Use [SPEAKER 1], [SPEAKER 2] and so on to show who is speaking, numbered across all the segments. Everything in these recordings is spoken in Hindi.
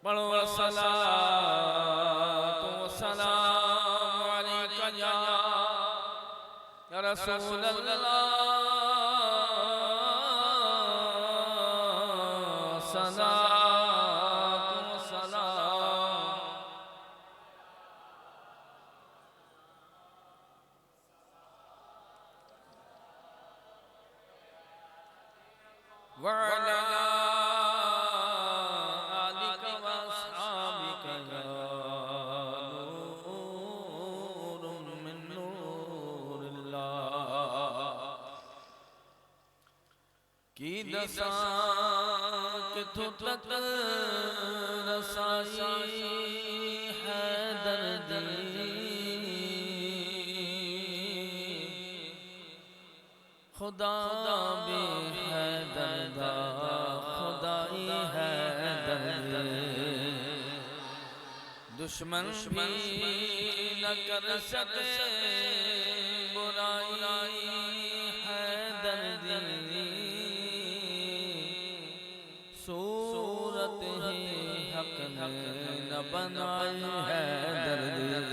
[SPEAKER 1] पढ़ो सलातो सलाम अलैका या रसूल अल्लाह सलातो सलाम वअला की दसा के तू तक रसाई है दर्दी खुदा भी है दर्दा खुदाई है दर्द दुश्मन भी न कर सके बुराई है दर्दी सूरत ही हक न बनाई है दर्द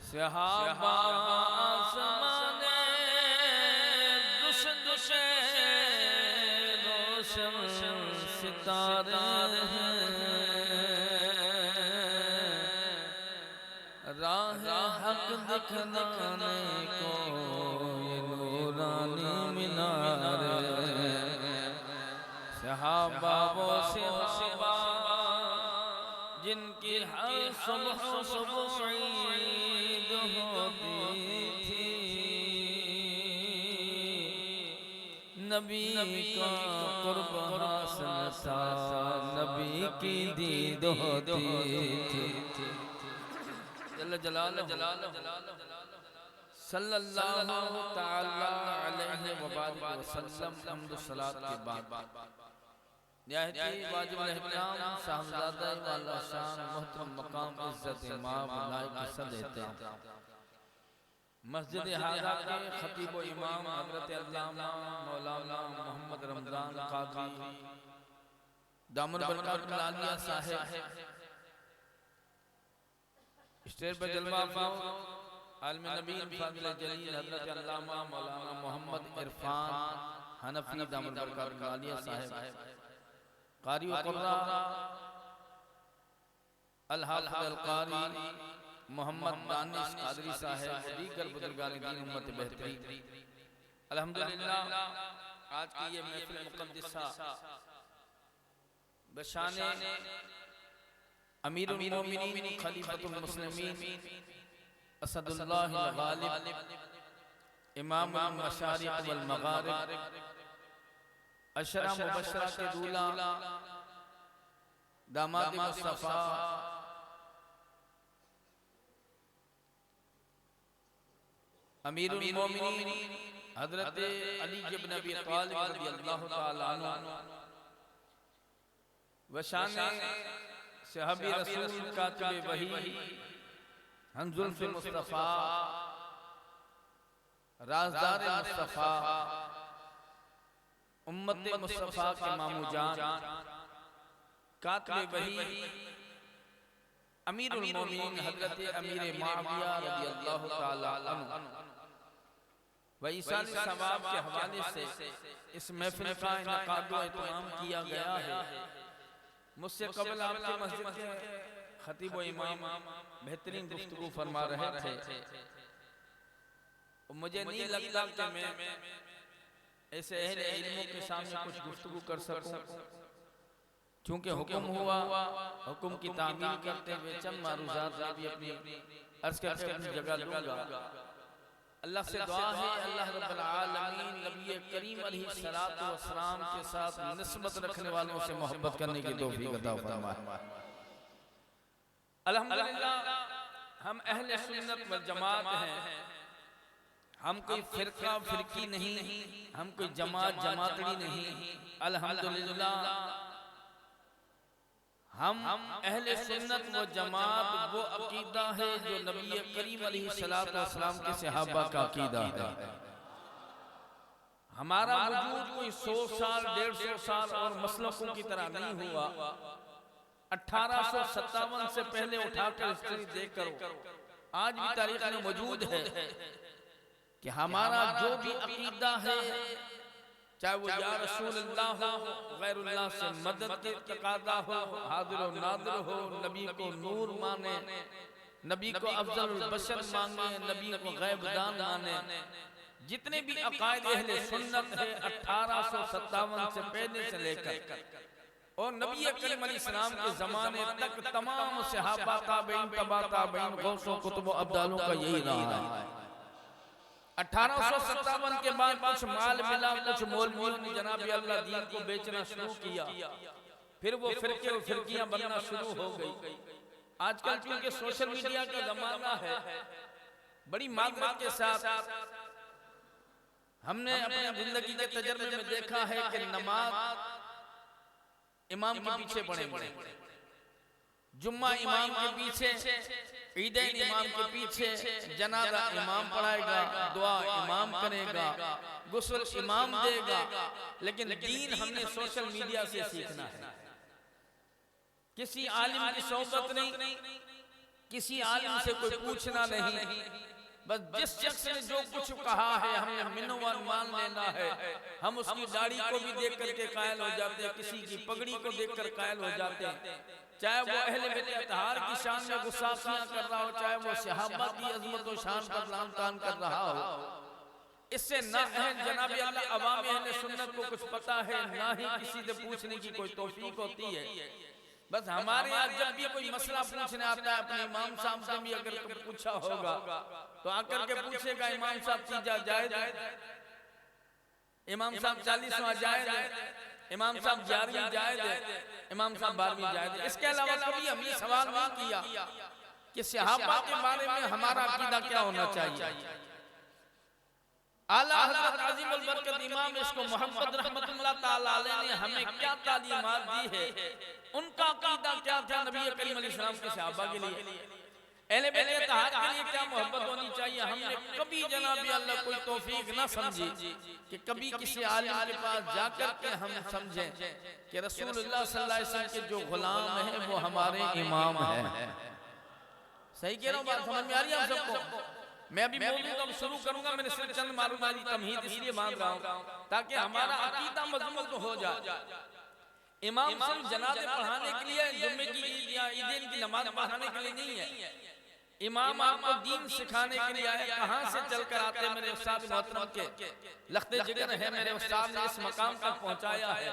[SPEAKER 1] सहाबा आसमाने दुश दुशे रोशन सितारे राह हक दिखलाने को ये नूरानी मीनारे सहाबा वो सहाबा जिनकी हर सुबह सुबह ईद होती थी नबी का कुर्ब हासिल था नबी की दीद होती थी जल्ल जलाल सल्लल्लाहु तआला अलैहि व सल्लम हम्द सलात के बाद निहायती वाजिब एहतराम साहबजादा वाला शान मोहतरम मकाम इज्जत इमाम लायक सदेते मस्जिद हाजा के खतीब व इमाम हजरत अल्लामा मौलाना मोहम्मद रमजान काजी दामन बरकत लालिया साहिब स्टेज पर जलवा फराज आलम नबी फाजिल जलील हजरत अल्लामा मौलाना मोहम्मद इरफान हनफी दामन बरकत लालिया साहिब कारी व कुर्रा अल हाफिज अल कारी मोहम्मद दानिश कादरी साहिब दीगर बुजुर्गान दीन उम्मत बेहतरी अल्हम्दुलिल्लाह आज की ये महफिल मुक़द्दसा बशाने अमीरुल मोमिनीन खलीफतुल मुस्लिमीन असदुल्लाह अल गालिब इमामुल मशारिक़ वल मगारिब अशरा मुबशरा के दूल्हा दामाद मुस्तफा अमीरुल मोमिनीन हजरत अली इब्न अबी तालिब रज़ियल्लाहु तआला अन्हु वशाने सहाबी रसूल कातिब वही हंजुल से मुस्तफा राज़दार मुस्तफा उम्मत मुस्तफा के मामू जान कातिब वही अमीरुल मोमिनीन हजरत अमीर मुआविया रज़ियल्लाहु तआला अन्हु व ईसाल सवाब के हवाले से इस महफिल का इनकाद व इत्माम किया गया है। मुझसे कबल आपके मस्जिद के खतीब व इमाम बेहतरीन गुफ्तगू फरमा रहे थे मुझे नहीं लगता कि मैं ऐसे अहले इल्मों के सामने कुछ गुफ्तगू कर सकूं, क्योंकि हुक्म हुआ हुक्म की तामील करते हुए चंद मारूज़ात में भी अपनी अर्ज़ करके अपनी जगह लूंगा। अल्लाह से दुआ है अल्लाह रब्बुल आलमीन नबी करीम अलैहिस्सलातु वस्सलाम के साथ निस्बत रखने वालों से मोहब्बत करने की तौफीक अता फरमाए। अल्हम्दुलिल्लाह हम अहले सुन्नत वल जमात हैं, हम कोई फिरका फिरकी नहीं, हम कोई जमात जमातड़ी नहीं। अल्हम्दुलिल्लाह हम अहले सुन्नत व जमात वो अकीदा है जो नबी करीम अलैहिस्सलातु वस्सलाम के सहाबा का अकीदा है। हमारा वजूद कोई 100 साल 150 साल और मसलकों की तरह नहीं हुआ। 1857 से पहले उठाकर हिस्ट्री देखकर आज भी तारीख में मौजूद है कि हमारा जो भी अकीदा है, चाहे वो या रसूलुल्लाह हो, गैरुल्लाह से मदद के तकादा हो, हादिर व नादिर हो, नबी को नूर माने, नबी को अफजलुल बशर माने, नबी को गैबदान माने, जितने भी अकायद अहले सुन्नत है 1857 से पहले से लेकर और नबी करीम अलैहिस्सलाम के जमाने तक तमाम सहाबा ताबईन तबा ताबईन गौसों कुतुब अब्दालों का यही रहा है। 1857 के बाद कुछ माल मिला, कुछ मौलवियों ने जनाब अल्लाह दीन को बेचना शुरू किया, फिर वो फिरके और फिरकियां बनना शुरू हो गई। आजकल क्योंकि सोशल मीडिया का जमाना है, बड़ी मागरत के साथ हमने अपनी जिंदगी के तजर्बे में देखा है कि नमाज इमाम के पीछे पढ़ेंगे, जुम्मा इमाम के पीछे, ईदैन इमाम के पीछे, जनाजा इमाम पढ़ाएगा, दुआ इमाम करेगा, गुस्ल इमाम देगा, लेकिन दीन हमने सोशल मीडिया से सीखना है। किसी आलिम की सोहबत नहीं, किसी आलिम से कोई पूछना नहीं, बस जिस शख्स ने जो कुछ कहा है हमने मिनोवान मान लेना है। हम उसकी दाढ़ी को भी देख करके कायल हो जाते हैं, किसी की पगड़ी को देखकर कायल हो जाते हैं, चाहे वो अहले बैत अतहार की शान में गुस्ताखियां कर रहा हो, चाहे वो सहाबा की अजमत और शान पर लान तान कर रहा हो। इससे ना जनाब अल्लाह अवाम अहले सुन्नत को कुछ पता है, ना ही किसी से पूछने की कोई तौफीक होती है। बस हमारे यहाँ जब भी कोई मसला पूछने आता है, अपने इमाम साहब से भी अगर पूछा होगा तो आकर के पूछेगा इमाम साहब चीजा जायज है, इमाम साहब 40वां जायज है, इमाम साहब 11वीं जायज है, इमाम साहब 12वीं जायज है। इसके अलावा कभी हमने सवाल नहीं किया कि सहाबा के बारे में हमारा अकीदा क्या होना चाहिए। आला हज़रत आज़िम अल बरकत इमाम इसको मोहम्मद रहमतुल्लाह ताला अलैह ने हमें क्या तालीमात दी है, उनका अकीदा क्या था नबी करीम अलैहिस्सलाम के सहाबा के लिए, अहले बैत अतहार के लिए क्या मोहब्बत होनी चाहिए। हमने कभी जनाब अल्लाह कोई तौफीक ना समझी कि कभी किसी आलिम के पास जाकर के हम समझें कि रसूलुल्लाह सल्लल्लाहु अलैहि वसल्लम के जो गुलाम हैं वो हमारे इमाम हैं। सही कह रहा हूँ, बात समझ में आ रही है आप सबको। मैं अभी मौजूद अब शुरू करूंगा, मैंने सिर्फ चंद मालूमाती तमहीद इसलिए मांग रहा हूँ ताकि हमारा अकीदा मजबूत हो जाए। इमाम सिर्फ जनाजे पढ़ाने के लिए, जुम्मे की ईद या ईदैन की नमाज पढ़ाने के लिए नहीं है। इमाम आपको दीन सिखाने के लिए आए। कहाँ से चलकर आते मेरे उस्ताद मोहतरम के लख्ते जिगर है, मेरे उस्ताद ने इस मकाम तक पहुँचाया है।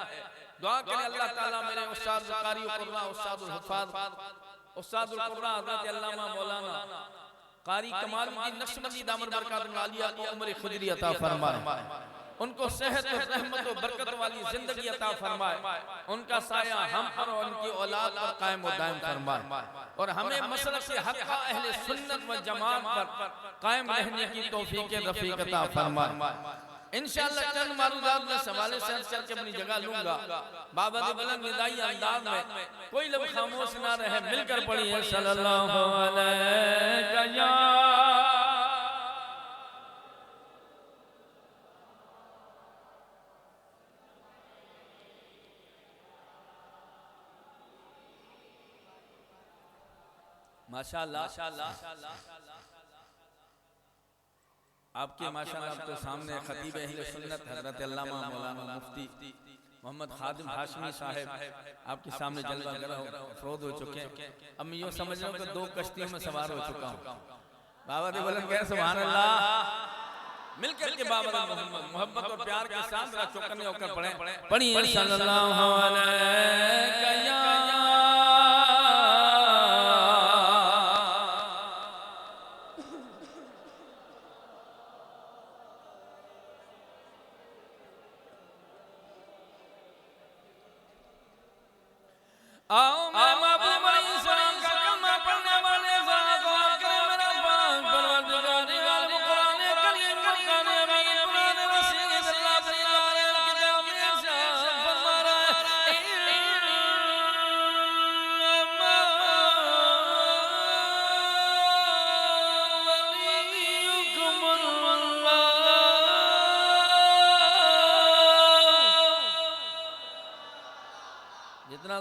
[SPEAKER 1] दुआ करें अल्लाह ताला मेरे उस्ताद कारी कुर्रा, उस्तादुल हुफ़ाज़, उस्तादुल कुर्रा हज़रत अल्लामा मौलाना कारी कमालुद्दीन नक्शबंदी दामन बरकातुहु आलिया को उम्र खुदरी अता फरमाए, उनको सेहत और रहमत और बरकत वाली जिंदगी अता फरमाए, उनका साया हम पर और उनकी औलाद पर कायम और दायम फरमाए, और हमें मसलक से हक़ अहले सुन्नत व जमात पर कायम रहने की तौफीक रफ़ीक अता फरमाए। इंशाअल्लाह चंद मारूदात में सवाले से करके अपनी जगह लूंगा। बाबा के बुलंद निदाई अंदाज में कोई लफ्ज़ खामोश ना रहे, मिलकर पढ़िए सल्लल्लाहु अलैहि या माशाअल्लाह। आपके माशाअल्लाह तो सामने खतीब अहले सुन्नत हज़रत अल्लामा मौलाना मुफ्ती मोहम्मद खादिम हाशमी साहब आपके सामने जलवा गरा फरोद हो चुके हैं। अब मैं यूँ समझ रहा हूँ कि 2 कश्तियों में सवार हो चुका हूँ। बाबा दे बुलंद कहे सुभान अल्लाह। मिलकर के बाबा मोहब्बत और प्यार के साथ चौकन्ने होकर पढ़िए सल्लल्लाहु अलैहि या आओ मैं महबूब इंसान का कलमा पढ़ने वाले ज़रा गौर करें मेरा पाक परवरदिगार निगाल कुरान करीम फुरकान अमीन कुरान वसील अल्लाह बनी लाल किताब में इरशाद फरमा रहा है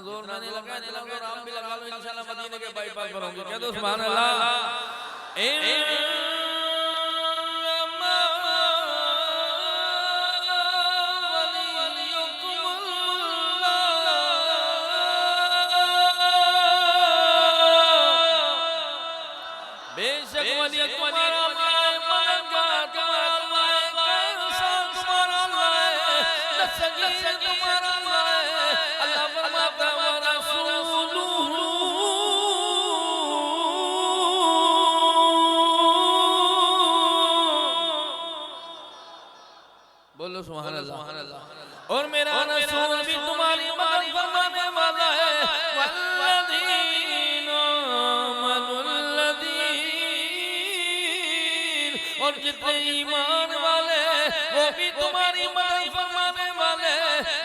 [SPEAKER 1] जोर मैंने लगाया इतना जोर आप भी लगा लो, इंशाल्लाह मदीने के बाईपास पर होंगे। कह दो सुभान अल्लाह। बेशक वली तुम्हारा बोलो सुभान अल्लाह। और मेरा रसूल भी तुम्हारी मदद फरमाने वाला है। और जितने ईमान वाले वो भी तुम्हारी मदद फरमाने वाले।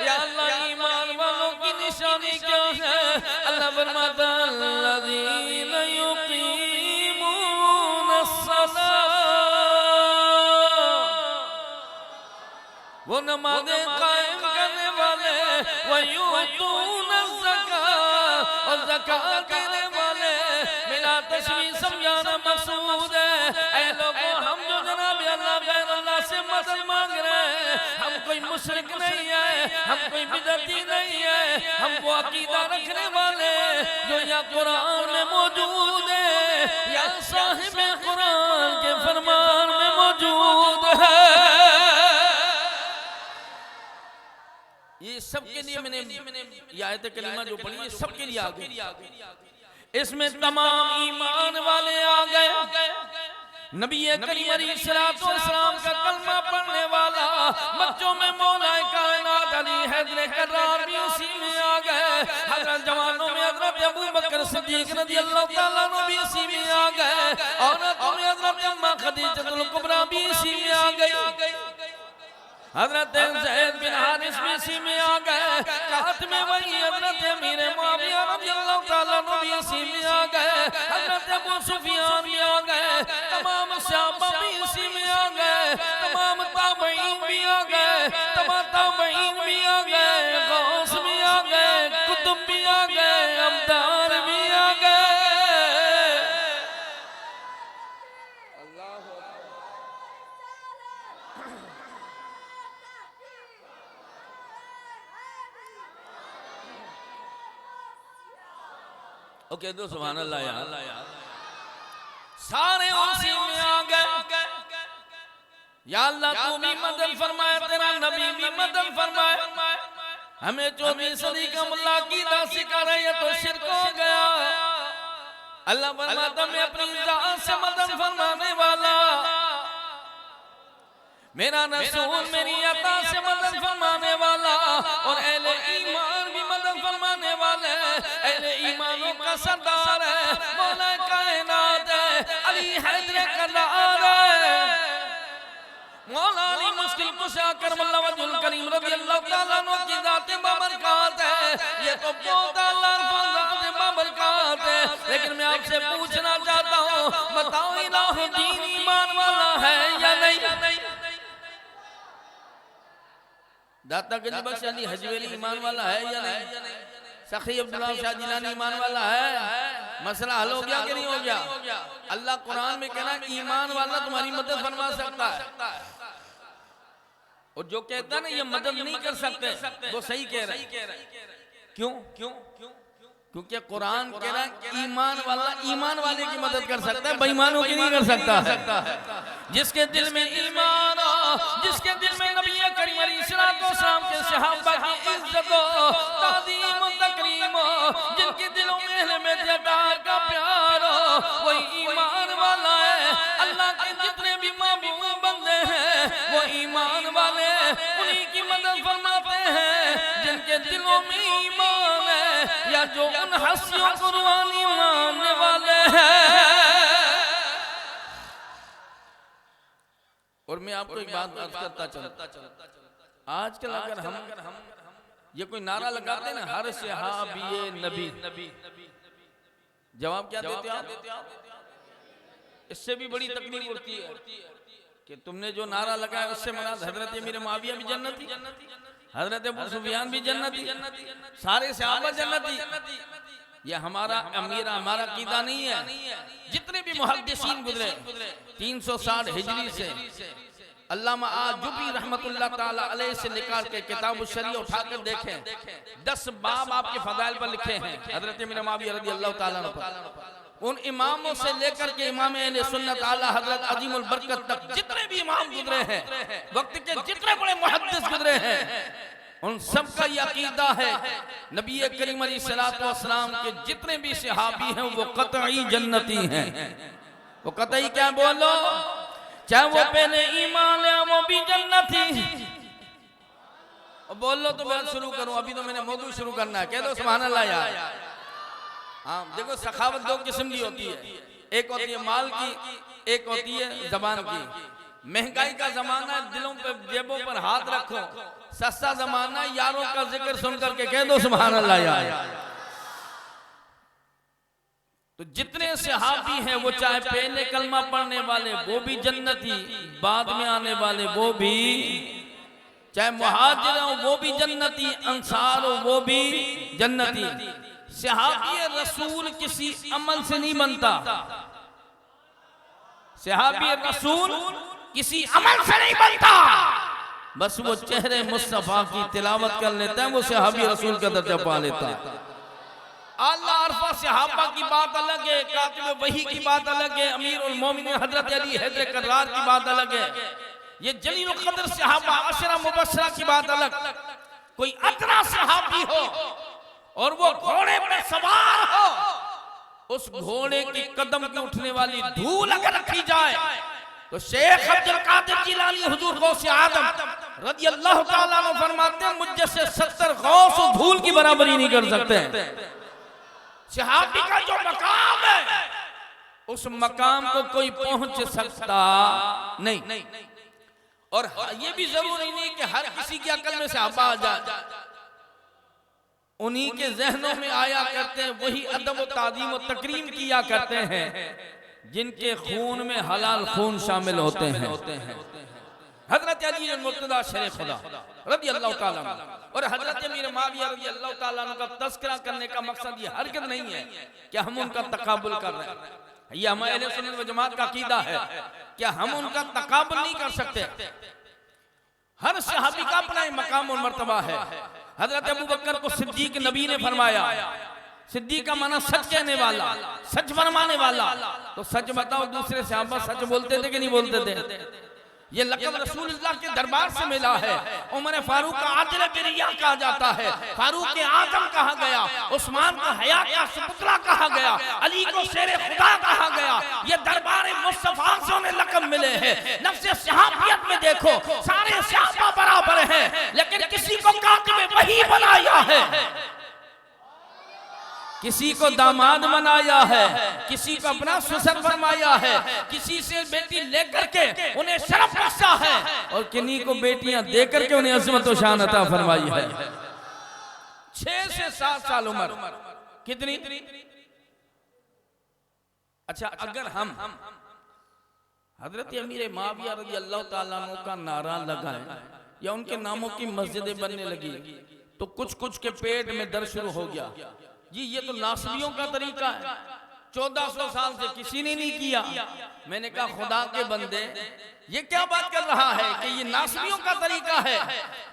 [SPEAKER 1] या अल्लाह ईमान वालों की निशानी क्या है? अल्लाह फरमाता अल्लज़ीना युक़ीमूना अस्सलाह, वो नमाज़ें कायम करने वाले। वयुतूना ज़कात, और ज़कात देने वाले। मिला तशबीह समझाना मकसूद है। ऐ लोगों, हम जो जनाब अल्लाह गैर अल्लाह से मदद मांग रहे हैं, हम कोई मुशरिक नहीं है, हम कोई बिदअती नहीं है। हम वो अकीदा रखने वाले जो या कुरान में मौजूद है या साहिब कुरान के फरमान में मौजूद है। ये सबके लिए मैंने ये आयत करीमा जो पढ़ी है सबके लिए आ गई। इसमें तमाम ईमान वाले आ गए। नबी करीम अलैहिस्सलाम का कलमा पढ़ने वाला, बच्चों में मौला कायनात अली हैदर कर्रार भी उसी में आ गए। हजरत जवानों में हजरत अबू बकर सिद्दीक रज़ियल्लाहु ताला अन्हु भी इसी में आ गए। औरतों में हजरत अम्मा खदीजतुल कुबरा भी इसी में आ गई। हजरत ज़ैद बिन हारिस भी इसी में आ गए। कात में वही हजरत अमीर मुआविया रज़ियल्लाहु ताला अन्हु भी इसी में आ गए। हजरत अबू सुफियान भी आ गए। तमाम सहाबा भी इसी में आ गए। तमाम ताबईन भी आ गए। तमाम ताबईन भी आ गए। गौस भी आ गए। कुतुब भी आ गए। अब्दाल भी आ गए। ओके दो सुभान अल्लाह यार। सारे उसी में आ गए। या अल्लाह तू भी मदद फरमाए, तेरा नबी भी मदद फरमाए। हमें 24वीं सदी का मुल्ला अकीदा सिखा रहे हैं तो शिरक हो गया। अल्लाह फरमाता मैं अपनी जान से मदद फरमाने वाला। मेरा रसूल मेरी अता से मदद फरमाने वाला। और अहले ईमान भी मदद फरमाने वाले। अहले ईमानों का सरदार है, मौला कायनात है, अली हैदर कर्रार है। मौला अली मुश्किल कुशा करबला वजुल करीम रज़ियल्लाहु ताला अन्हु की जात बाबरकत है। ये तो बहुत अल्लाह ज़ात बाबरकत है। लेकिन मैं आपसे पूछना चाहता हूँ, बताओ इलाहुद्दीन ईमान वाला है या नहीं? दाता गंज बख्श अली हजवेली ईमान वाला है या नहीं? सखी अब्दुल्लाह शाह जिलानी ईमान वाला है? मसला हल हो गया कि नहीं हो गया? अल्लाह कुरान में कहना ईमान वाला तुम्हारी मदद फरमा सकता है। और जो कहता है ना ये मदद नहीं कर सकते, वो सही कह रहा है। क्यों? क्योंकि कुरान कह रहा है ईमान वाला ईमान वाले की मदद कर सकता है, बेईमानों की नहीं कर सकता। जिसके दिल में ईमान हो, जिसके दिल में नबी करीम अलैहिस्सलाम के सहाबा की इज्जत हो, ताज़ीम और तकरीम हो, जिनके दिलों में अहले बैत का प्यार हो, वही ईमान वाला है। अल्लाह के जितने भी महबूब बंदे हैं वो ईमान वाले, उन्हीं की मदद फरमाते हैं जिनके दिलों में ईमान है या जो उन हस्तियों को रूहानी मानने वाले हैं। और मैं आपको एक बात अर्ज करता चलता, आजकल अगर हम ये कोई नारा लगाते हैं ना, हर सहाबी नबी, जवाब क्या देते आप? इससे भी बड़ी तकलीफ होती है कि तुमने जो नारा लगाया उससे मुराद हजरत अमीर मुआविया भी जन्नती, हजरत अबू सुफियान भी जन्नती, सारे सहाबा जन्नती। ये हमारा कीदा नहीं है। जितने भी मुहद्दिसीन गुजरे 360 हिजरी से, अल्लामा आजुबी रहमतुल्लाह ताला अलैह से निकाल के किताब शरीयह उठाकर देखें, 10 बाब आपके फदाइल पर लिखे हैं हजरत अमीर मुआविया रज़ी अल्लाह ताला अन्हु पर। उन इमामों से लेकर के इमाम अहले सुन्नत आला हजरत अजीमुल बरकत तक जितने भी इमाम गुजरे हैं, वक्त के जितने बड़े मुहद्दिस गुजरे हैं, उन सब का ये अकीदा है नबी करीम अलैहिस्सलातु वस्सलाम के जितने भी सहाबी हैं वो कतई जन्नती हैं। वो कतई क्या बोलो, चाहे वो पहले ईमान है वो भी जन्नती। बोलो तो मैं शुरू करूं, अभी तो मैंने मौजू शुरू करना है। कह दो सुभान अल्लाह यार। हाँ देखो, सखावत 2 किस्म की होती है, एक होती है माल की, एक होती है जबान की। महंगाई का जमाना है, दिलों पे जेबों पर हाथ रखो। सस्ता जमाना है, यारों का जिक्र सुन करके कह दो सुभान अल्लाह यार। तो जितने सहाबी हैं वो चाहे पहले कलमा पढ़ने वाले वो भी जन्नती, बाद में आने वाले वो भी, चाहे मुहाजिर हो वो भी जन्नती, अंसार हो वो भी जन्नती। सहाबी रसूल किसी अमल से नहीं बनता, सहाबी रसूल किसी अमल से नहीं बनता, बस वो चेहरे मुस्तफा की तिलावत कर लेता है, वो सहाबी रसूल का दर्जा पा लेता है। आला अरफा सहाबा की बात अलग है, कातिब वही की बात अलग है, अमीरुल मोमिनीन हजरत अली हैदर कर्रार की बात अलग है, ये जलीलुल कद्र सहाबा अशरा मुबशरा की बात अलग। कोई अदना सहाबी हो और वो घोड़े पर सवार हो, उस घोड़े की कदम की उठने वाली धूल अगर रखी जाए तो शेख अब्दुल कादिर जिलानी हुजूर गौस आदम रज़ी अल्लाह ताला अन्हु फरमाते हैं, मुझ जैसे 70 गौस धूल की बराबरी नहीं कर सकते। सहाबी का जो मकाम है उस मकाम को कोई पहुंच सकता नहीं। और ये भी जरूरी नहीं कि हर किसी की अकल में सहाबा आ जाए, उन्हीं के जहनों में आया करते हैं, वही अदब व ताज़ीम व तकरीम किया करते हैं जिनके खून में हलाल खून शामिल होते हैं। हजरत अली मुर्तज़ा शेर खुदा रज़ी अल्लाह ताला और हजरत अमीर मुआविया रज़ी अल्लाह ताला का तज़किरा करने का मकसद ये हरगिज़ नहीं है कि हम उनका तकाबुल कर रहे हैं। ये हमारे अहले सुन्नत व जमात का अकीदा है कि हम उनका तकाबुल नहीं कर सकते। हर सहाबी का अपना मकाम और मर्तबा है। हजरत अबू बकर को सिद्दीक नबी ने फरमाया, सिद्दीक का माना सच कहने वाला, सच फरमाने वाला। तो सच बताओ, दूसरे सहाबा सच बोलते थे कि नहीं बोलते थे? ये लक़ब रसूलुल्लाह के दरबार से मिला है। उमर फारूक का आदिल बिरिया कहा जाता है, फारूक आजम कहा गया, उस्मान को हया का सुपुत्रा कहा गया, अली को शेर खुदा कहा गया। ये दरबार मुस्तफा से उन्हें लक़ब मिले हैं। नफ्से सहाबियत में देखो, सारे सहाबा बराबर हैं, लेकिन किसी को कातिब वही बनाया है, किसी को दामाद बनाया है, किसी को अपना ससुर फरमाया है, किसी से बेटी लेकर के उन्हें शरफ बख्शा है और किन्हीं को बेटियां देकर के उन्हें अज़मत व शान अता फरमाई है। 6 से 7 साल उम्र कितनी? अच्छा, अगर हम हजरत अमीर मुआविया रज़ी अल्लाह ताला अन्हु का नारा लगाएं या उनके नामों की मस्जिदें बनने लगी तो कुछ कुछ के पेट में दर्द शुरू हो गया। जी ये तो नासबियों का तरीका है, 1400 साल से किसी ने नहीं किया। मैंने कहा खुदा के बंदे, ये क्या बात कर रहा है कि ये नासबियों का तरीका है?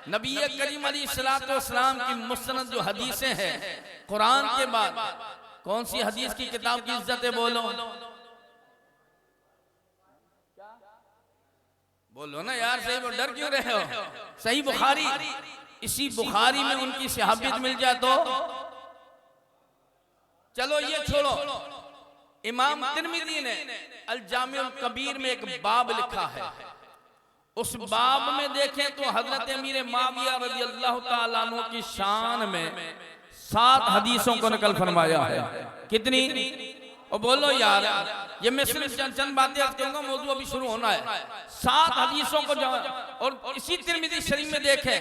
[SPEAKER 1] नबी करीम अलैहिस्सलातु वस्सलाम की मुस्नद जो हदीसें हैं, कुरान के बाद कौन सी हदीस की किताब की इज्जत है? बोलो बोलो ना यार, सही वो डर क्यों रहे हो? सही बुखारी, इसी बुखारी में उनकी सहाबियत मिल जाए तो चलो ये छोड़ो। इमाम तिर्मिज़ी ने अल जामिउल कबीर में एक बाब लिखा है, उस बाब में देखें तो हजरत अमीर मुआविया रज़ी अल्लाह ताला अन्हु की शान में 7 हदीसों को नकल फरमाया है। कितनी? और बोलो यार, ये मैं सिर्फ चंद बातें आज कहूंगा, मौजू अभी शुरू होना है। 7 हदीसों को और इसी तिर्मिज़ी शरीफ में देखें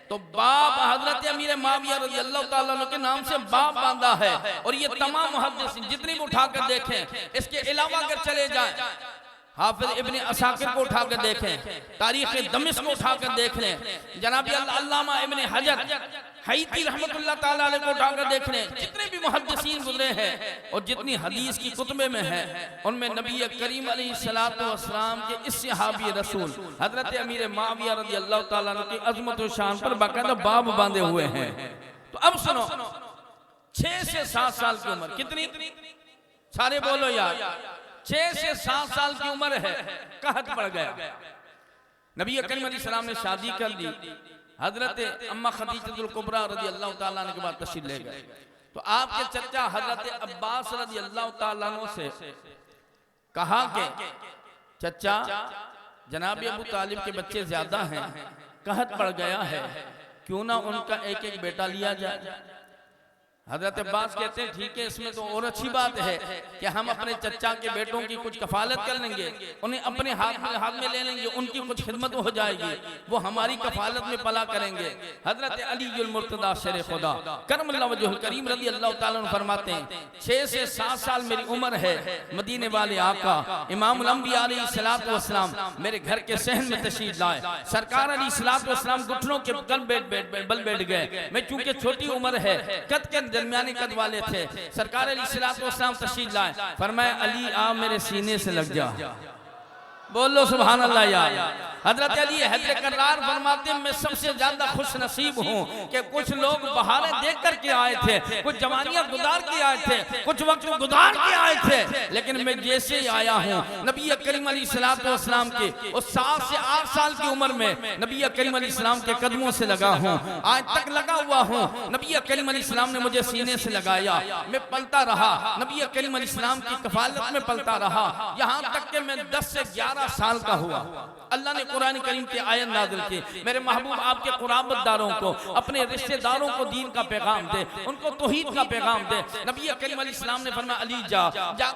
[SPEAKER 1] तो बाब हजरत अमीर मुआविया रज़ी अल्लाह ताला अन्हु के नाम से बाब बांधा है। और ये तमाम मुहद्दिसीन जितनी भी उठाकर देखें, इसके अलावा अगर चले जाएं हाफिज इब्ने असाकिर को उठाकर देखें, तारीख दमिश्क को उठाकर देख लें, जनाब अल्लामा इब्ने हजर हैती रहमतुल्लाह ताला अलैह को उठाकर देख लें। जितने भी मुहद्दिसीन गुजरे हैं और जितनी हदीस की कुतुबे में है, उनमें नबी करीम अलैहिस्सलातु वस्सलाम के इस सहाबी रसूल हजरत अमीर मुआविया रज़ियल्लाहु ताला अन्हु की अज़मत और शान पर बाकायदा बाब बांधे हुए हैं। तो अब सुनो, 6 से 7 साल की उम्र, कितनी सारे बोलो यार, 6 से 7 साल की उम्र है, कहत पड़ गया। नबी करीम अलैहिस्सलाम ने शादी कर ली, हजरत अम्मा खदीजतुल कुबरा रज़ियल्लाहु ताला अन्हा के बाद तशरीफ ले गए। तो आपके चचा हजरत अब्बास रज़ियल्लाहु ताला अन्हु से कहा कि चचा, जनाब अबू तालिब के बच्चे ज्यादा हैं, कहत पड़ गया है, क्यों ना उनका एक एक बेटा लिया जाए। हजरत अब्बास कहते हैं ठीक है, इसमें तो और अच्छी बात है कि हम अपने चचा के बेटों की कुछ कफालत कर लेंगे, उन्हें अपने हाथ में ले लेंगे, उनकी कुछ खिदमत हो जाएगी, वो हमारी कफालत में पला करेंगे। हजरत अली मुर्तदा शेर खुदा करमल्लाहु वजहुल करीम रज़ियल्लाहु ताला अन्हु फरमाते हैं 6 से 7 साल मेरी उम्र है, मदीने वाले आका इमामुल अंबिया अलैहिस्सलातु वस्सलाम मेरे घर के सहन में तशरीफ लाए। सरकार अलैहिस्सलातु वस्सलाम घुटनों के बल बैठ गए। मैं चूंकि छोटी उम्र है, कद के दरमियानी कद वाले थे, सरकार अलैहिस्सलातु वस्सलाम तशरीफ लाए, फरमाया अली आ मेरे सीने से लग जा। बोलो सुभान अल्लाह यार। हजरत अली हैदर कर्रार फरमाते हैं मैं सबसे ज्यादा खुश नसीब हूँ कि कुछ लोग बहारें देख कर के आए थे, कुछ जवानियां गुजार के आए थे, कुछ वक्त गुजार के आए थे, लेकिन मैं जैसे ही आया हूँ नबी करीम अलैहिस्सलातु वस्सलाम के उस 7 से 8 साल की उम्र में नबी करीम अलैहिस्सलाम के कदमों से लगा हूँ, आज तक लगा हुआ हूँ। नबी करीम अलैहिस्सलाम ने मुझे सीने से लगाया, मैं पलता रहा, नबी करीम अलैहिस्सलाम की कफालत में पलता रहा, यहाँ तक कि मैं 10 से 11 साल का हुआ। अल्लाह ने कुरान करीम के आयत नाज़िल की, मेरे महबूब आपके कुराबतदारों को, अपने रिश्तेदारों को दीन का पैगाम दे, उनको तौहीद का पैगाम दे। नबी करीम अलैहिस्सलाम ने फरमाया अली जा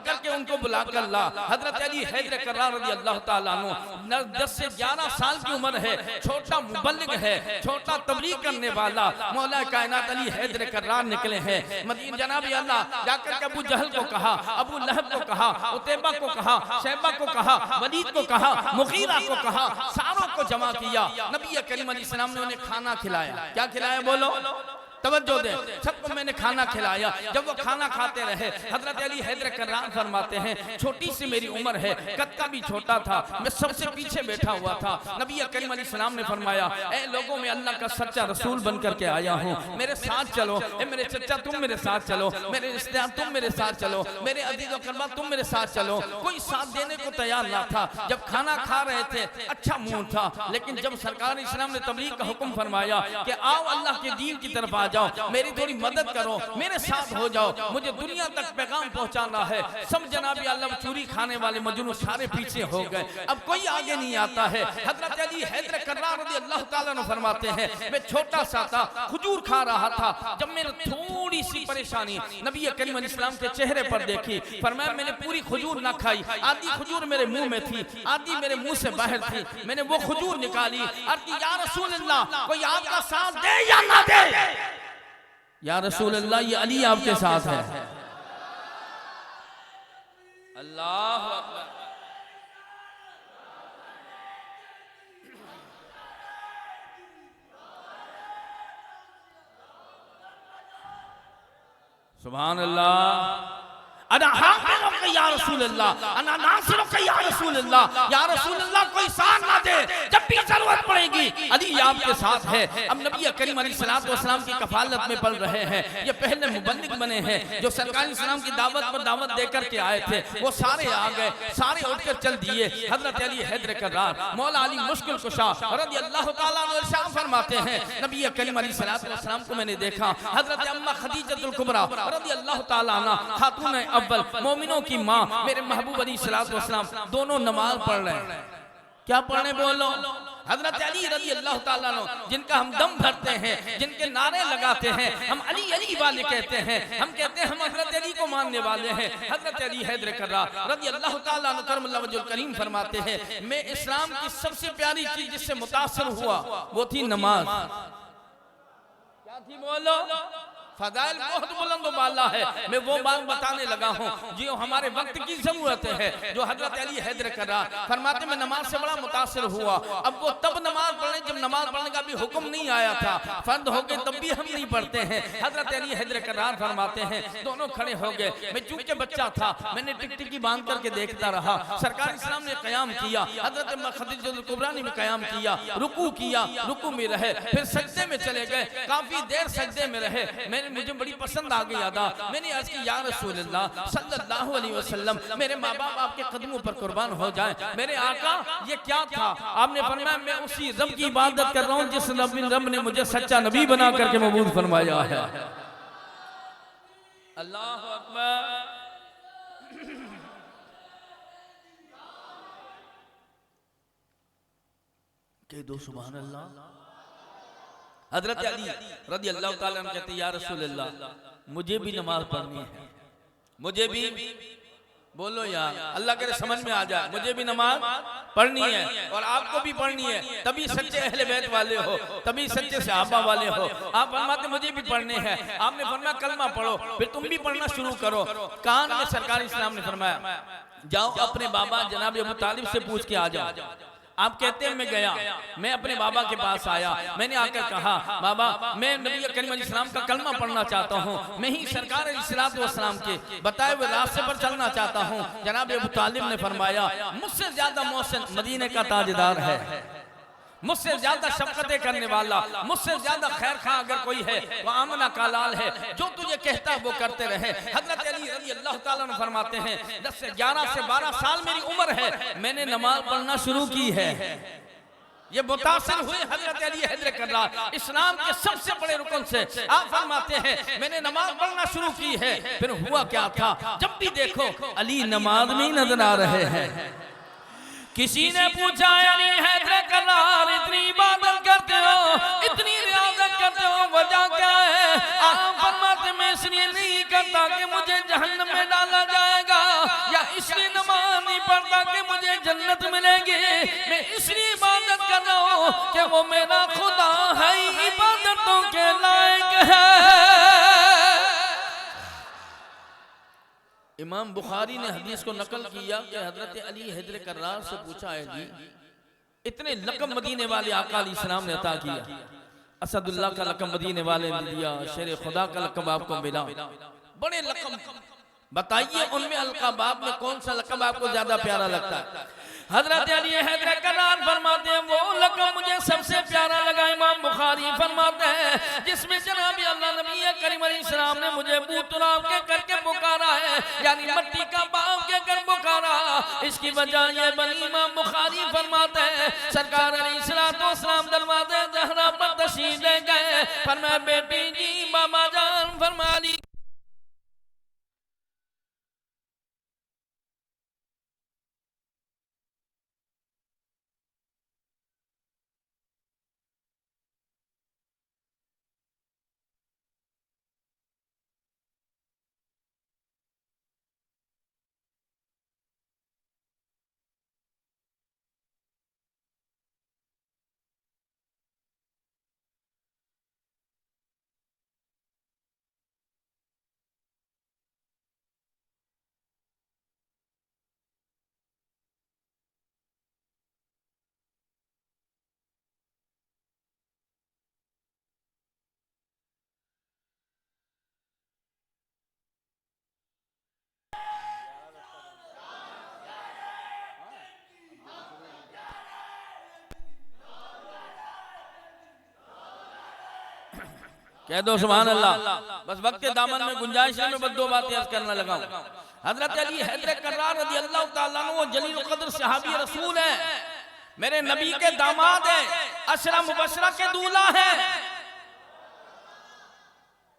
[SPEAKER 1] करके उनको बुला कर ला। हजरत अली हैदर कर्रार रज़ियल्लाहु ताला अन्हु 10 से 11 साल की उम्र है, छोटा मुबल्लिग है, छोटा तबलीग करने वाला मौला कायनात अली हैदर कर्रार निकले हैं मदीना। जनाब अल्लाह जाकर के अबू जहल को कहा, अबू लहब को कहा, उतैबा को कहा, शैबा को कहा, वलीद को कहा, मुगीरा को कहा, सारों को जमा किया। नबी करीम अलैहिस्सलाम ने उन्हें खाना खिलाया। क्या खिलाया बोलो, तवज्जो दे, सबको मैंने खाना खिलाया। जब वो खाना खाते रहे, हजरत अली हैदर कर्रार फरमाते हैं छोटी सी मेरी उम्र है, कद का भी छोटा था, मैं सबसे पीछे बैठा हुआ था। नबी करीम अलैहिस्सलाम ने फरमाया ए लोगों में अल्लाह का सच्चा रसूल बन करके आया हूँ, मेरे साथ चलो। ए मेरे चचा तुम मेरे साथ चलो, मेरे रिश्तेदार तुम मेरे साथ चलो, मेरे अजीज़ व क़रबा तुम मेरे साथ चलो। कोई साथ देने को तैयार ना था। जब खाना खा रहे थे अच्छा मुंह था, लेकिन जब सरकार इस्लाम ने तबलीग का हुक्म फरमाया कि आओ अल्लाह के दीन की तरफ आ जाओ, मेरी थोड़ी मदद करो, मेरे साथ हो जाओ, मुझे दुनिया तक पैगाम पहुंचाना है। सब जनाबी अल्लाह चूरी खाने वाले मजनू सारे पीछे हो गए, अब कोई आगे नहीं आता है। हजरत अली हैदर कर्रार रज़ियल्लाहु ताला अन्हु फरमाते हैं मैं छोटा सा था, खजूर खा रहा था, जब मैंने थोड़ी सी परेशानी नबी करीम अलैहिस्सलाम के चेहरे पर देखी, फरमाया मैंने पूरी खजूर ना खाई, आधी खजूर मेरे मुंह में थी, आधी मेरे मुंह से बाहर थी, मैंने वो खजूर निकाली और या रसूल अल्लाह कोई आपका साथ दे या ना दे। या रसूल अल्लाह ये अली आपके साथ है। अल्लाह अकबर। सुभान अल्लाह। अना हाफिज़ुका या रसूल अल्लाह, अना नासिरुका या रसूल अल्लाह, या रसूल अल्लाह कोई साथ ना दे, जब भी जरूरत पड़ेगी अली आपके साथ है। अब नबी करीम अलैहिस्सलातु वस्सलाम की कफालत में पल रहे हैं, ये पहले मुबल्लिग बने हैं जो सरकार इस्लाम की दावत पर दावत देकर के आए थे, वो सारे आ गए, सारे उठकर चल दिए। हजरत अली हैदर कर्रार मौला अली मुश्किल कुशा रज़ियल्लाहु ताला अन्हु इरशाद फरमाते हैं नबी करीम अलैहिस्सलातु वस्सलाम को मैंने देखा, हजरत अम्मा खदीजतुल कुबरा रज़ियल्लाहु ताला अन्हा खातून अव्वल मोमिनों की माँ, मेरे महबूब अलैहिस्सलातु वस्सलाम दोनों नमाज पढ़ रहे हैं। क्या पढ़ने बोलो, हजरत अली रज़ियल्लाहु ताला अन्हु जिनका हम दम भरते हैं, जिनके नारे लगाते हैं, हम अली अली वाले कहते हैं, हम कहते हैं हम हजरत अली को मानने वाले हैं। हजरत अली हैदर कर्रार रज़ियल्लाहु ताला अन्हु करमल्लाहु वजहुल करीम फरमाते हैं मैं इस्लाम की सबसे प्यारी चीज जिससे मुतासर हुआ वो थी नमाज। क्या थी बोलो, फजाइल बहुत बुलंद बाला है। मैं वो बात बताने लगा हूँ जो हमारे वक्त की जरूरत है, जो हजरत अली हैदर कर्रार फरमाते मैं नमाज से बड़ा मुतासिर हुआ। अब वो तब नमाज पढ़ने जब नमाज पढ़ने का भी हुक्म नहीं आया था, फर्द हो गए तब भी हम नहीं पढ़ते हैं। हजरत अली हैदर कर्रार फरमाते हैं दोनों खड़े हो गए, मैं चूंकि बच्चा था मैंने टिकटिकी बांध करके देखता रहा। सरकार इस्लाम ने कयाम किया, हजरत खदीजा कुबरा ने भी कयाम किया, रुकू किया, रुकू में रहे, फिर सजदे में चले गए, काफी देर सजदे में रहे। मुझे बड़ी पसंद आ गई अदा। मैंने अर्ज की या रसूलल्लाह सल्लल्लाहु अलैहि वसल्लम मेरे माँ बाप आपके कदमों पर कुर्बान हो जाएं, मेरे आका ये क्या था? आपने फरमाया मैं उसी रब की इबादत कर रहा हूँ जिस रब ने मुझे सच्चा नबी बना करके मबूद फरमाया है। अल्लाह अकबर। कह दो सुभान अल्लाह। हजरत अली रज़ी अल्लाह ताला अन्हु कहते या रसूल अल्लाह मुझे भी नमाज पढ़नी है, मुझे भी बोलो यार अल्लाह करे समझ में आ जाए, मुझे भी नमाज पढ़नी है और आपको भी पढ़नी है, तभी सच्चे अहले बैत वाले हो, तभी सच्चे सहाबा वाले हो। आप फरमाते मुझे भी पढ़ने हैं, आपने फरमाया कलमा पढ़ो, फिर तुम भी पढ़ना शुरू करो। कान में सरकार इस्लाम ने फरमाया जाओ अपने बाबा जनाब अबू तालिब से पूछ के आ जाओ। आप कहते हैं मैं गया, मैं अपने बाबा के पास आया, मैंने आकर कहा बाबा मैं नबी करीम अलैहिस्सलाम का कलमा पढ़ना चाहता हूँ, मैं ही सरकार अलैहिस्सलाम के बताए हुए रास्ते पर चलना चाहता हूँ। जनाब अबू तालिब ने फरमाया मुझसे ज्यादा मोहसिन मदीने का ताजदार है, मुझसे ज्यादा शफकतें करने वाला, मुझसे ज्यादा खैर खा अगर कोई है वो आमना का लाल है, जो तुझे कहता है वो करते रहे। हजरत अली रज़ी अल्लाह ताला अन्हु फरमाते हैं 10 से 11 से 12 साल मेरी उम्र है, मैंने नमाज पढ़ना शुरू की है। ये मुतासिर हुए हजरत अली हैदर कर्रार इस्लाम के सबसे बड़े रुकन से। आप फरमाते हैं मैंने नमाज पढ़ना शुरू की है। फिर हुआ क्या था, जब भी देखो अली नमाज में ही नजर आ रहे हैं। किसी ने पूछा अली हैदर कर्रार इतनी इबादत करते हो, इतनी रियाजत करते हो, वजह क्या है? आप फरमाते मैं इसलिए नहीं करता कि मुझे जहन्नम में डाला जाएगा, या इसलिए नमाज नहीं पढ़ता कि मुझे जन्नत मिलेगी, मैं इसलिए इबादत कर रहा हूँ कि वो मेरा खुदा है, इबादतों के लायक है। इमाम बुखारी ने हदीस को नकल किया कि हजरत अली हैदर कर्रार से पूछा है जी इतने लक़ब मदीने वाले आका अलैहिस्सलाम ने अता किया, असदुल्लाह का लक़ब मदीने वाले ने दिया, शेर खुदा का लक़ब आपको मिला, बड़े लक़ब बताइए उनमें अलक़ाबात में कौन सा लक़ब आपको ज्यादा प्यारा लगता है? हजरत अली हैदर कर्रार फरमाते हैं वो लक़ब मुझे सबसे प्यारा लगा। इमाम बुखारी फरमाते हैं जिसमें जनाब अल्लाह नबी करीम अलैहिस्सलाम ने मुझे बूतुराब के करके पुकारा है, यानी मट्टी का बाप के कर पुकारा। इसकी वजह ये बनी, इमाम बुखारी फरमाते हैं सरकार अलैहिस्सलाम दरवाज़े ज़हरा पर तशरीफ़ ले गए, फरमाया बेटी जी बाबा जान फरमा ली कह दो सुभान अल्लाह। बस वक्त के दामन में गुंजाइश है, मैं बस दो बातें अर्ज करने लगा हूं। हजरत अली हैदर कर्रार रज़ी अल्लाह ताला अन्हु जलील क़द्र सहाबी रसूल है, मेरे नबी के दामाद है, अशरा मुबशरा के दूल्हा है।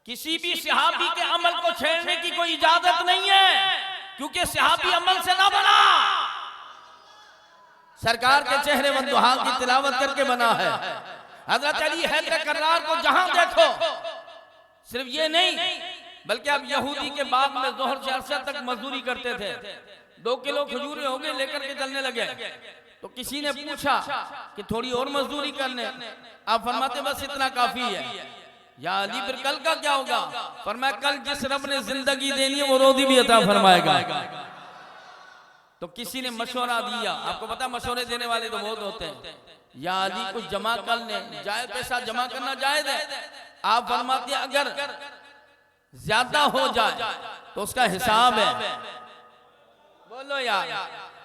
[SPEAKER 1] किसी भी सहाबी के अमल को छेड़ने की कोई इजाजत नहीं है, क्योंकि सहाबी अमल से ना बना, सरकार के चेहरे वंदुहा की तिलावत करके बना है। हजरत अली हैदर कर्रार को जहां देखो सिर्फ ये नहीं बल्कि अब यहूदी के बाग में जोहर से असर तक मजदूरी करते थे, 2 किलो खजूरें हो गए लेकर के चलने लगे। तो किसी ने पूछा कि थोड़ी और मजदूरी करने, आप फरमाते बस इतना काफी है। या अली फिर कल का क्या होगा? फरमाया कल जिस रब ने जिंदगी देनी है वो रोज़ी भी अता फरमाएगा। तो किसी ने मशवरा दिया, आपको पता मशवरे देने वाले तो बहुत होते हैं। या अली कुछ जमा कर लें, जायज पैसा जमा करना जायज है। आप फरमाते हैं अगर ज्यादा हो जाए तो उसका हिसाब है। बोलो यार,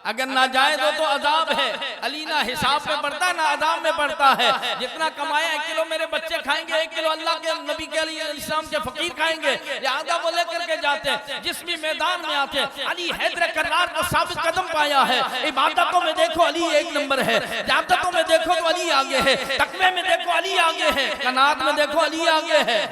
[SPEAKER 1] अगर नाजायज हो तो अजाब है। अली ना हिसाब में पड़ता है ना अजाब में पड़ता है। जितना कमाया 1 किलो मेरे बच्चे खाएंगे, 1 किलो अल्लाह के नबी के इस्लाम के फकीर खाएंगे, लिहाजा वो लेकर के जाते हैं। जिस भी मैदान में आते अली हैदर कर्रार को साबित कदम पाया है। इबादतों में देखो अली 1 नंबर है, इबादतों में देखो तो अली आगे है, तकवे में देखो अली आगे है, कनात में देखो अली आगे है।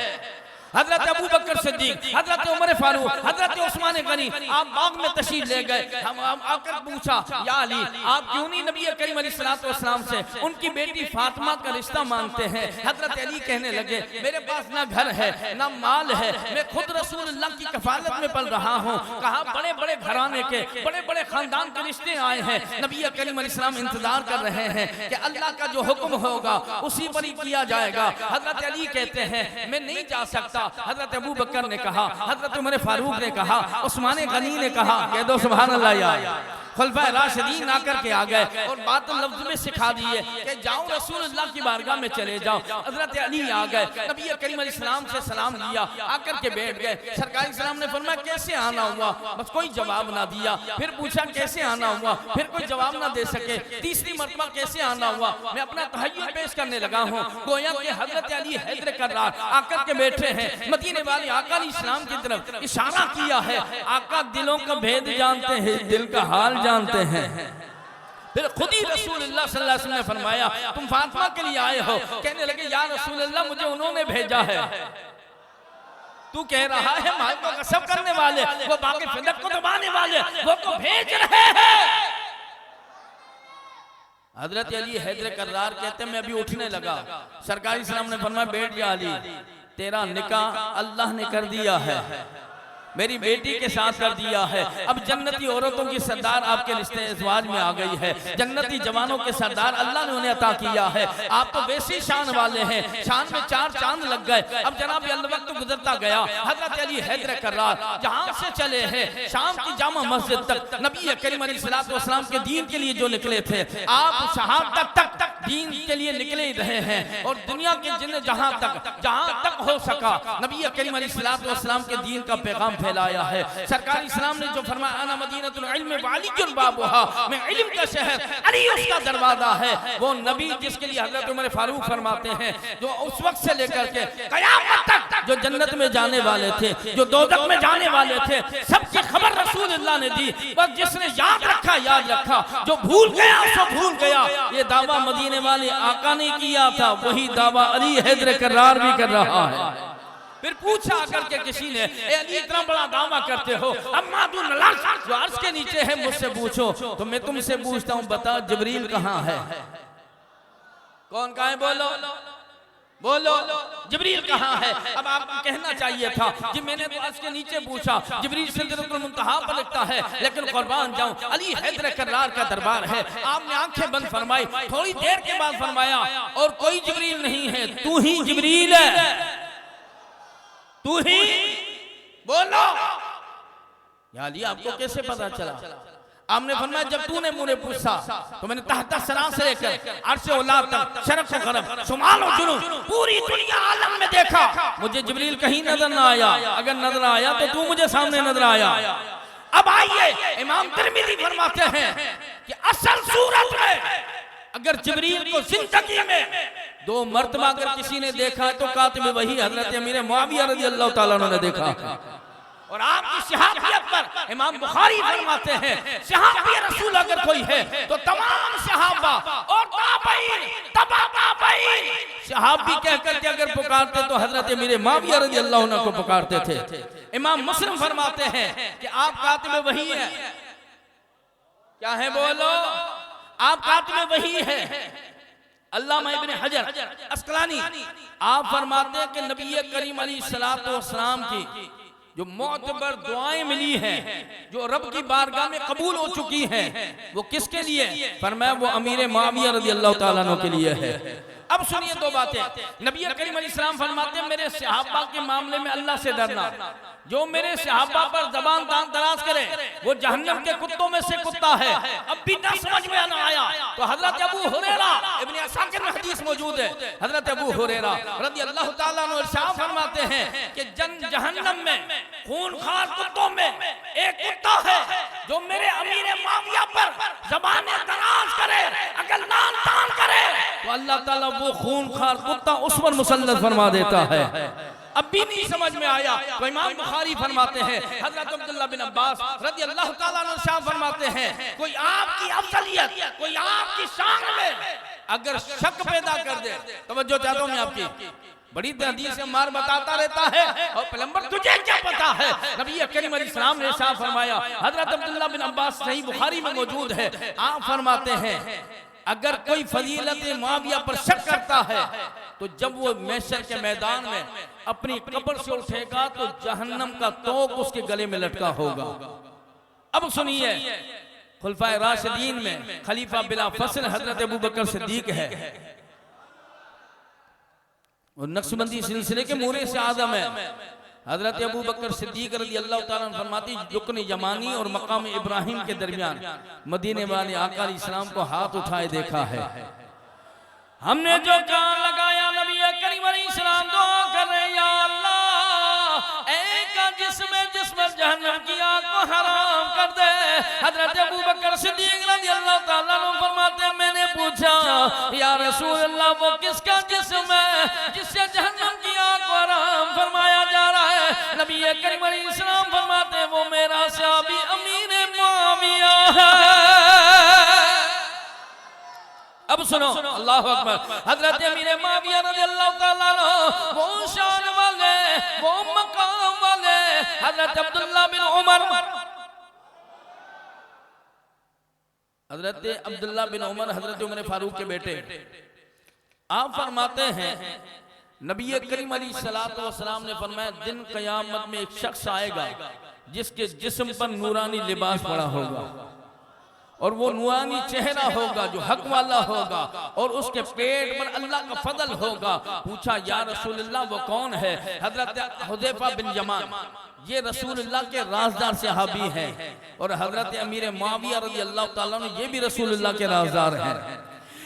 [SPEAKER 1] हजरत अबू बकर सिद्दीक, हजरत उमर फारूक, हजरत उस्मान गनी आप बाग में तशरीफ ले गए। हम आकर पूछा या अली आप क्यों नहीं नबी करीम अलैहिस्सलातु वस्सलाम से उनकी बेटी फातिमा का रिश्ता मांगते हैं? हजरत अली कहने लगे मेरे पास ना घर है ना माल है, मैं खुद रसूलुल्लाह की कफालत में पल रहा हूँ। कहा बड़े बड़े घराने के बड़े बड़े खानदान के रिश्ते आए हैं, नबी करीम अलैहिस्सलाम इंतजार कर रहे हैं कि अल्लाह का जो हुक्म होगा उसी पर ही किया जाएगा। हजरत अली कहते हैं मैं नहीं जा सकता। हजरत अबू बकर ने कहा, हजरत उमर फारूक ने कहा, उस्मान गनी ने कहा, कह दो सुभान अल्लाह यार। खुलफाए राशिदीन आकर के आ गए और बात लफ्ज में सिखा दिए कि जाओ रसूलुल्लाह की बारगाह में चले जाओ। हजरत अली आ गए, नबी करीम अलैहिस्सलाम से सलाम लिया, आकर के बैठ गए। सरकार सलाम ने फरमाया कैसे आना हुआ? बस कोई जवाब ना दिया। फिर पूछा कैसे आना हुआ? फिर कोई जवाब ना दे सके। तीसरी मरतबा कैसे आना हुआ? मैं अपना तहय्युर पेश करने लगा हूँ। गोया कि हजरत अली हैदर कर्रार आकर के बैठे हैं, मदीने वाले आका इस्लाम की तरफ इशारा किया है। आका दिलों का भेद जानते हैं, दिल का हाल जानते हैं। फिर खुद ही रसूलुल्लाह सल्लल्लाहु अलैहि वसल्लम ने फरमाया तुम फातिमा के लिए आए हो? कहने लगे या रसूलुल्लाह मुझे उन्होंने भेजा है। तू कह रहा है माल को गसब करने वाले, वो बाकी फिदक को दबाने वाले, वो तो भेज रहे हैं। हजरत अली हैदर कर्रार कहते मैं अभी उठने लगा, सरकारी सलाम ने फरमाया बैठ जा अली, तेरा निकाह अल्लाह ने कर दिया है, मेरी बेटी के साथ कर दिया है। अब जन्नती औरतों की सरदार आपके रिश्ते इज़वाज में आ गई है। जन्नती जवानों के सरदार अल्लाह ने उन्हें अता किया है। आप तो वैसी शान वाले हैं, शान में 4 चांद लग गए। अब जनाब वक्त गुजरता गया। हजरत अली हैदर कर्रार जहां से चले हैं शाम की जामा मस्जिद तक नबी करीम अलैहिस्सलातु वस्सलाम के दीन के लिए जो निकले थे, आप शहादत तक दीन के लिए निकले रहे हैं। और दुनिया के जिन्हें जहां तक हो सका नबी करीम अलैहिस्सलातु वस्सलाम के दीन का पैगाम फैलाया है। सरकार इस्लाम ने जो फरमाया अना मदीनतुल इल्म व अलीयुल बाबुहा, मैं इल्म का शहर, अली उसका दरवाजा है। वो नबी जिसके लिए हजरत उमर फारूक फरमाते हैं जो उस वक्त से लेकर के कयामत तक जो जन्नत में जाने वाले थे, जो दोजख में जाने वाले थे, सबकी खबर रसूलुल्लाह ने दी। बस जिसने याद रखा, जो भूल गया सो भूल गया। ये दावा मदीने वाले आका ने किया था, वही दावा अली हैदर कर्रार भी कर रहा है। फिर पूछा करके किसी ने अली इतना बड़ा दावा करते हो, अम्मा तू जो अर्श के नीचे है मुझसे पूछो। तो मैं तुमसे पूछता हूँ बता जिब्रील कहाँ है? कौन कहाँ है? बोलो जिब्रील कहाँ है? अब आपको कहना चाहिए था कि मैंने तो अर्श के नीचे पूछा, जिब्रील सिदरतुल मुंतहा पर लिखता है, लेकिन कुर्बान जाऊं अली हैदर कर्रार का दरबार है। आपने आंखें बंद फरमाई, थोड़ी देर के बाद फरमाया और कोई जिब्रील नहीं है, तू ही जिब्रील है, तू ही। बोलो या अली आपको कैसे पता चला? आपने फरमाया जब तूने मुझे पूछा तो मैंने तहत सरा से लेकर अर्श औला तक, शरफ से गरब, शुमाल और जुनूब, पूरी दुनिया आलम में देखा, मुझे जिब्रील कहीं नजर ना आया। अगर नजर आया तो तू मुझे सामने नजर आया। अब आइए इमाम तिरमिज़ी फरमाते हैं कि असल सूरत में अगर जिब्रील को जिंदगी में 2 मर्तबा अगर किसी ने देखा तो कातिब वही हजरत अमीर मुआविया रज़ियल्लाहु ताला अन्हु ने देखा। और आपकी सहाबियत पर इमाम बुखारी फरमाते हैं सहाबी रसूल अगर कोई है तो तमाम सहाबा और ताबईन, तबा ताबईन सहाबी कहकर के अगर पुकारते तो हजरत अमीर मुआविया रज़ियल्लाहु अन्हु को पुकारते थे। इमाम मुस्लिम फरमाते हैं कि आप कातिब वही है। क्या है? बोलो आप कातिब वही है। अल्लामा इब्न हजर अस्कलानी आप फरमाते हैं कि नबी करीम अलैहिस्सलातु वस्सलाम की जो मोतबर दुआएं मिली हैं, जो रब की बारगाह में कबूल हो चुकी हैं, वो किसके लिए? फरमाया वो अमीर मुआविया रज़ियल्लाहु ताला अन्हु के लिए है। अब सुनिए दो बातें। नबी करीम अलैहिस्सलाम फरमाते हैं मेरे सहाबा के मामले में अल्लाह से डरना, जो मेरे सहाबा पर जबान तान दराज करे वो जहन्नम के कुत्तों में से कुत्ता है। अब भी ना समझ में ना आया तो हजरत अबू हुरैरा इब्ने असाकिर में हदीस मौजूद है, हजरत अबू हुरैरा रज़ी अल्लाह ताला अन्हु इरशाद फरमाते हैं कि जहन्नम में खूनखार कुत्तों में एक कुत्ता है जो मेरे अमीर माविया पर जबान दराज करे, अगर नाम तान करे तो अल्लाह ताला वो खूनखार कुत्ता उस पर मुसल्लत फरमा देता है। अब भी नहीं समझ में आया तो इमाम बुखारी फरमाते हैं हजरत अब्दुल्लाह बिन अब्बास रज़ी अल्लाह ताला अन्हु शाह फरमाते हैं कोई आपकी अफजलियत, कोई आपकी शान में अगर शक पैदा कर दे, तवज्जो चाहता हूं मैं आपकी, बड़ी हदीस से मार बताता रहता है और पैगंबर तुझे क्या पता है। नबी करीम अलैहिस्सलाम ने शाह फरमाया, हजरत अब्दुल्लाह बिन अब्बास सही बुखारी में मौजूद है, आप फरमाते हैं अगर कोई फजीलत मुआविया पर शक करता है तो जब वो महशर के मैदान में अपनी कब्र से उठेगा तो जहन्नम का तोक उसके गले में लटका होगा। अब सुनिए, खुलफाए राशिदीन में खलीफा बिला फसल हजरत अबू बकर सिद्दीक है और नक्शबंदी सिलसिले के मूरे से आदम है। हजरत अबू बकर सिद्दीक रज़ी अल्लाह ताला अन्हु फरमाती रुकन यमानी और मकाम इब्राहिम के दरमियान मदीने वाले आका अलैहिस्सलाम को हाथ उठाए देखा है। हमने जो कान लगाया नबी करीम अलैहिस्सलाम दुआ कर रहे या अल्लाह एक जिस्म जहन्नम की आग को हराम कर दे। हजरत अबू बकर सिद्दीक रज़ी अल्लाह ताला अन्हु फरमाते मैंने पूछा या रसूल अल्लाह वो किसका जिस्म है जिससे जहन्नम की आग को हराम फरमाया जा रहा है। नबी करीम अलैहिस्सलाम फरमाते वो मेरा सहाबी अमीर मुआविया है। अब सुनो, अल्लाह अकबर, हजरत अमीर मुआविया रज़ियल्लाहु ताला अन्हु वो शान वाले, वो मकाम वाले हजरत अब्दुल्लाह बिन उमर, हजरत अब्दुल्लाह बिन उमर हजरत उमर फारूक के बेटे, आप फरमाते हैं नबी करीम अलैहिस्सलातु वस्सलाम ने फरमाया दिन क़यामत में एक शख्स आएगा जिसके जिस्म पर नूरानी लिबास पड़ा होगा और वो नूरानी चेहरा होगा जो हक वाला होगा और उसके पेट पर अल्लाह का फजल होगा। पूछा या रसूलुल्लाह वो कौन है? हजरत हुज़ैफा बिन यमान, ये रसूलुल्लाह के राज़दार सहाबी हैं और हजरत अमीर मुआविया रज़ियल्लाहु ताला अन्हु ये भी रसूलुल्लाह के राज़दार हैं।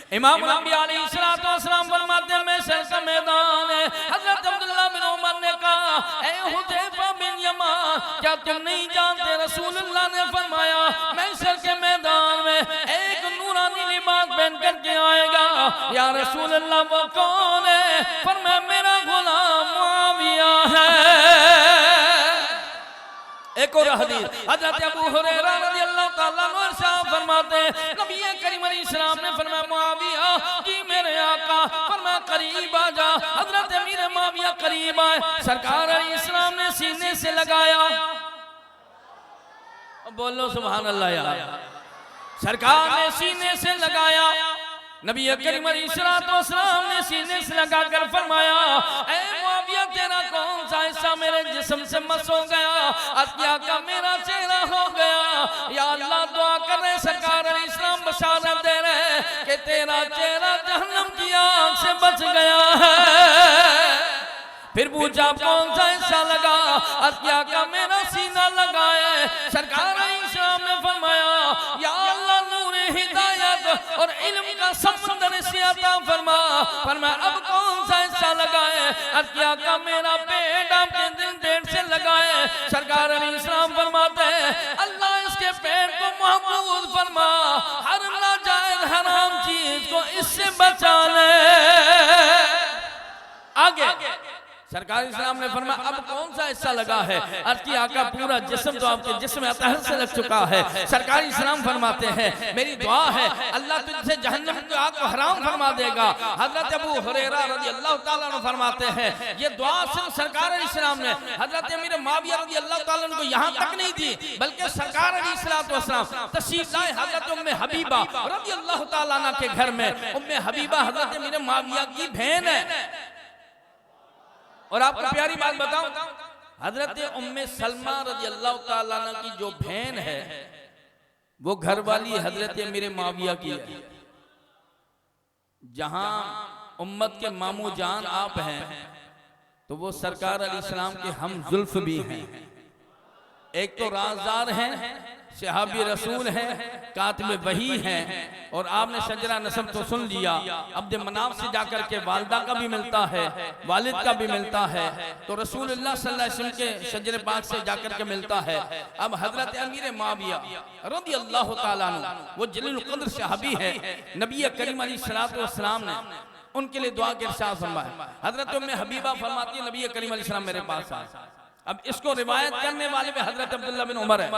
[SPEAKER 1] इमाम नबी अलैहिस्सलातु वस्सलाम फरमाते हैं मैं शर का मैदान है। हजरत अब्दुल्लाह बिन उमर ने कहा ए हुज़ैफा बिन यमान क्या तुम नहीं जानते रसूलुल्लाह ने फरमाया मैं शर के मैदान में एक नूरानी लिबास पहन करके आएगा। या रसूलुल्लाह वो कौन है? फरमाया मेरा गुलाम मुआविया है। एक और हदीस हजरत अबू हुरैरा रज़ियल्लाहु ताला अन्हु इरशाद फरमाते हैं नबी करीम अलैहिस्सलाम ने फरमाया मुआविया जी मेरे आका, फरमाया करीब आ जा। हजरत अमीर मुआविया करीब आए, सरकार अलैहिस्सलाम ने सीने से लगाया, बोलो सुभान अल्लाह यार, सरकार ने सीने से लगाया। नबी करीम अलैहिस्सलातु वस्सलाम ने सीने से लगाकर फरमाया ऐ मुआविया तेरा कौन सा हिस्सा मेरे जिस्म से मस हो गया? अतिया का मेरा चेहरा हो गया। या अल्लाह दुआ कर रहे, सरकार अलैहिस्सलाम बशारत दे रहे कि तेरा चेहरा जहन्नम की आग से बच गया है। फिर पूछा कौन सा हिस्सा लगा? अतिया का मेरा सीना लगा है। सरकार अलैहिस्सलाम ने फरमाया या अल्लाह नूरे हिदायत और इल्म का समंदर से अता फरमा। फरमाया अब कौन सा हिस्सा लगा है? अतिया का मेरा पेट आपके दिल डेढ़ से लगा है। सरकार अलैहिस्सलाम फरमाते हैं अल्लाह इसके पेट को महफूज फरमा, हर नाजायज हराम चीज को इससे बचा ले। आगे सरकार इस्लाम ने फरमाया अब कौन सा हिस्सा लगा है? अर्ज की आका पूरा जिस्म तो आपके जिस्म अतहर से लग चुका है। सरकार इस्लाम फरमाते हैं मेरी दुआ है अल्लाह तुझसे जहन्नम की आग को हराम फरमा देगा। हजरत अबू हुरैरा रज़ियल्लाहु ताला अन्हु फरमाते हैं ये दुआ सिर्फ सरकार इस्लाम ने हजरत अमीर मुआविया रज़ियल्लाहु ताला अन्हु को यहाँ तक नहीं दी, बल्कि सरकार अलैहिस्सलातु वस्सलाम तशरीफ लाए हजरत उम्मे हबीबा रज़ियल्लाहु ताला अन्हा के घर में। उम्मे हबीबा हजरत अमीर मुआविया की बहन है। और आपको प्यारी बात बताऊं, हजरत उम्मे सलमा रज़ियल्लाहु ताला अन्हा की जो बहन है वो घरवाली हजरत अमीर मुआविया की है। जहां उम्मत के मामू जान आप हैं, तो वो सरकार अलैहिस्सलाम के हम जुल्फ भी हैं। एक तो राज़दार हैं, सहाबी रसूल हैं, कातिब वही हैं, और आपने शजरा नसब तो सुन लिया। अब्द मनाफ से जाकर के वालिदा का भी मिलता है, वालिद का भी मिलता है, तो रसूलुल्लाह सल्लल्लाहु अलैहि वसल्लम के शजर पाक से जाकर के मिलता है। अब हजरत अमीर मुआविया रज़ियल्लाहु ताला अन्हु वो जलीलुल क़द्र सहाबी है, नबी करीम अलैहिस्सलातु वस्सलाम ने उनके लिए दुआ के इरशाद फरमाया। हजरत उम्मे हबीबा फरमाती है नबी करीम अलैहिस्सलाम मेरे पास आए। अब इसको रिवायत करने वाले में हजरत अब्दुल्लाह बिन उमर है।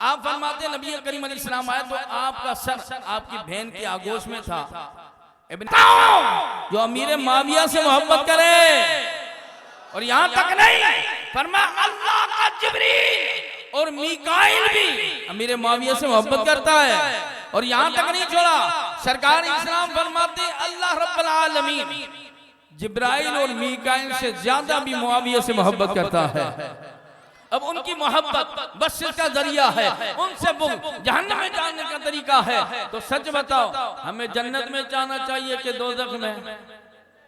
[SPEAKER 1] आप फरमाते नबी करीम अलैहिस्सलाम आए तो आपका सर आपकी बहन की आगोश में था। जो अमीर मुआविया से मोहब्बत करे, और यहां तक नहीं, फरमाया अल्लाह का जिब्रील और मीकाईल भी अमीर मुआविया से मोहब्बत करता है। और यहां तक नहीं छोड़ा, सरकार इस्लाम फरमाते अल्लाह रब्बुल आलमीन जिब्राइल और मीकाईल से ज्यादा भी मुआविया से मोहब्बत करता है। अब उनकी मोहब्बत बस इसका जरिया है, उनसे जहन्नम में जाने का तरीका है। तो सच बताओ, हमें जन्नत में जाना चाहिए कि दोज़ख में?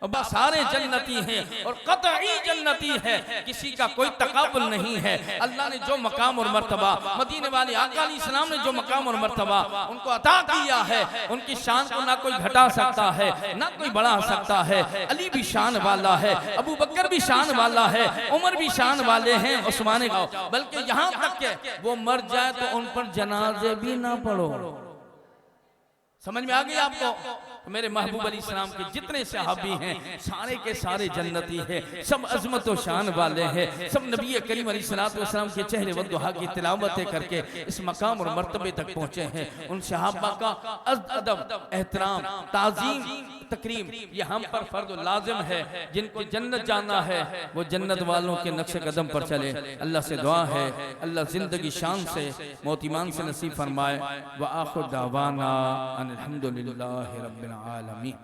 [SPEAKER 1] बस सारे जन्नती हैं और कतई जन्नती है, किसी का कोई तकाबुल नहीं है। अल्लाह ने जो मकाम और मर्तबा मदीने वाले आका अलैहिस्सलाम ने जो मकाम और मर्तबा उनको अता किया है, उनकी शान को ना कोई घटा सकता है ना कोई बढ़ा सकता है। अली भी शान वाला है, अबू बकर भी शान वाला है, उमर भी शान वाले हैं, उस्मान, बल्कि यहाँ तक के वो मर जाए तो उन पर जनाजे भी ना पढ़ो। समझ में आ गई आपको? मेरे महबूब अलैहिस्सलाम के जितने सहाबी हैं सारे के सारे जन्नती हैं, सब अजमत और शान वाले हैं, सब नबी करीम अलैहिस्सलाम के चेहरे व दुहा की तिलावतें करके इस मकाम और मर्तबे तक पहुंचे हैं। उन सहाबा का अदब, एहतराम, ताज़ीम, तकरीम ये हम पर फर्ज लाजिम है। जिनको जन्नत जाना है वो जन्नत वालों के नक्शे कदम पर चले। अल्लाह से दुआ है अल्लाह जिंदगी शान से मौत ईमान से नसीब फरमाए। व आखिर दावाना अनिल हम्दुलिल्लाहि रब्बिल आलमीन।